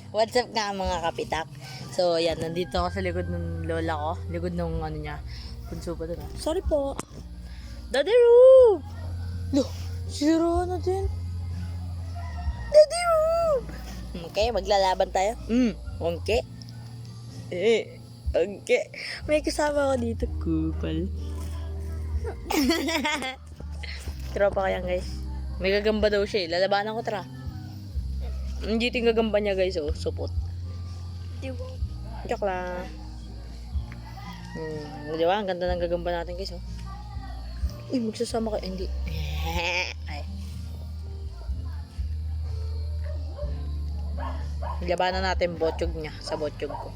What's up nga mga kapitak? So, yan, nandito ako sa likod ng lola ko. Likod ng ano niya. Punso pa doon. Sorry po. Daddy Roo! Lo, sira na din. Daddy Roo! Okay, maglalaban tayo. Okay. Okay. May kasama ako dito. Kupal. Tropa kaya guys. May gagamba daw siya eh. Lalabanan ko, tara. Hindi ito yung gagamba niya guys, oh. Supot. Joke lang. Diba? Ang ganda ng gagamba natin guys, oh. Uy, magsasama ka. Hindi. Ay. Labanan natin botchog niya sa botchog ko.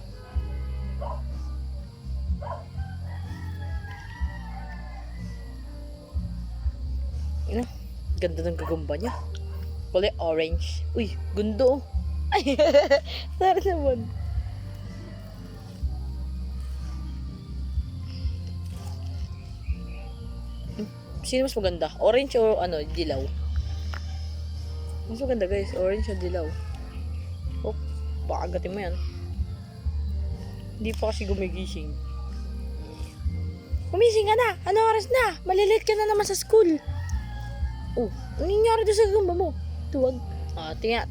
Ano? Ganda ng gagamba niya. Kulay orange. Uy, gundo. Ay, sorry naman. Sino mas maganda? Orange o ano, dilaw? Mas maganda guys, orange o dilaw. Oh, baka agatin mo yan. Hindi pa kasi gumigising. Gumising ka na! Ano oras na? Malilate ka na naman sa school. Oh, ano nangyari doon sa gagamba mo? Tuwag.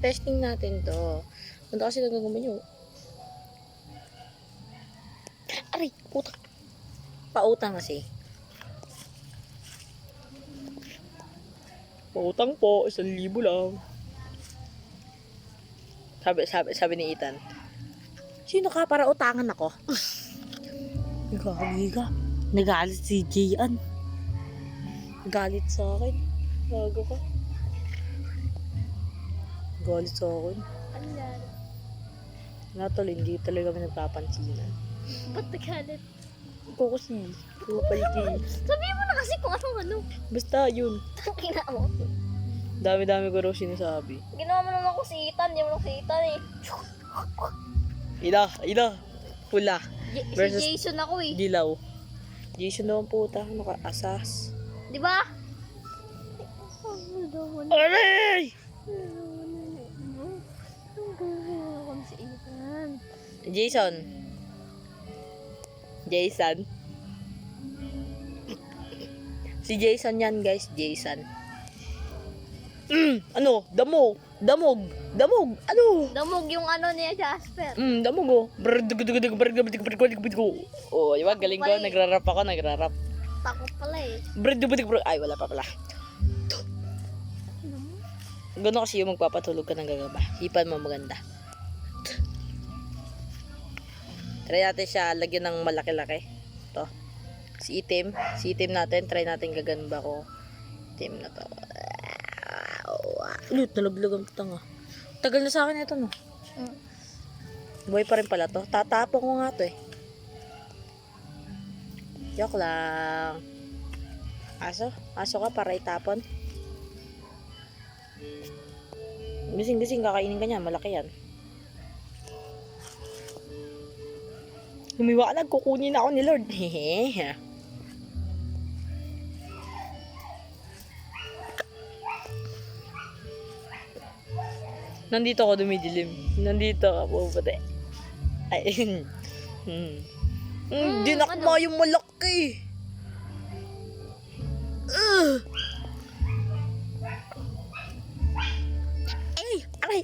Testing natin to. Ganda kasi nagagamba nyo. Aray, utang. Pautang kasi. Pautang po, 1,000 lang. Sabi ni Ethan. Sino ka para utangan ako? Nagkakagi ka. Nagalit si Jayan. Galit sa akin. Gago ka. Galit sa akin. Ano yan? Natol, hindi talaga may nagpapansinan. Ba't nagalit? Ako kasi, pumapaliki. Sabihin mo na kasi kung ano. Basta yun. Kina mo. Dami-dami ko raw sinasabi. Ginawa mo naman ko si Ethan. Hindi mo lang si Ethan eh. Ida. Pula. Versus Si Jason ako eh. dilaw. Jason daw ang puta. Naka-asas. Di ba? Aray! Si Ethan. Jason. Si Jason yan guys. Jason. Ano? Damog. Ano? Damog yung ano niya, Jasper. Damog oh. Oh, diba? Galing ko. Nagrarap ako. Takot pala eh. Ay, wala pa pala. Gano'n kasi yung magpapatulog ka ng gagamba. Hipan mo maganda. Try natin siya lagyan ng malaki-laki. Ito. Si itim natin. Try natin gagamba ko. Itim na to. Ulit, nalaglag ang tanga. Tagal na sa akin ito, no? Buhay pa rin pala to. Tatapon ko nga to eh. Joke lang. Aso ka para itapon. Gising, kakainin ka niya. Malaki yan. Lumiwanag, kukunin ako ni Lord. Hehehe. Nandito ako dumidilim. Nandito ako puputi. Ay. Di nakma yung malaki. Ay, aray.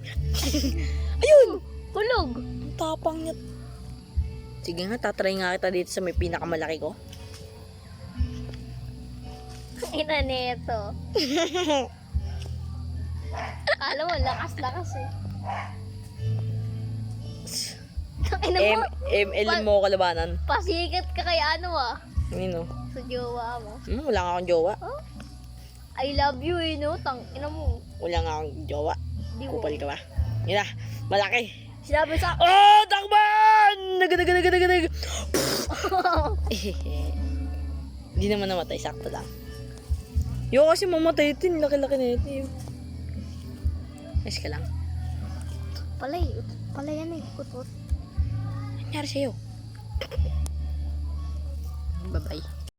Ayun. Kulog. Ang tapang niya. Sige nga, tatry nga kita dito sa may pinakamalaki ko. Ina neto. Alam mo, lakas eh. Ina mo. ML mo kalabanan. Pasikat ka kay ano ah. Ano? Sa jowa mo. Wala nga akong jowa. Oh? I love you eh no. Ina mo. Wala nga akong jowa. Di mo. Kupal ka ba? Yun na, malaki. Sinabi sa... Oh, takban! Naga. Hindi naman namatay, sakto lang. Yung kasi mamatay ito, laki-laki na ito. Nice ka lang. Pala yan eh. Kutot. Nangyari sa'yo? Bye-bye.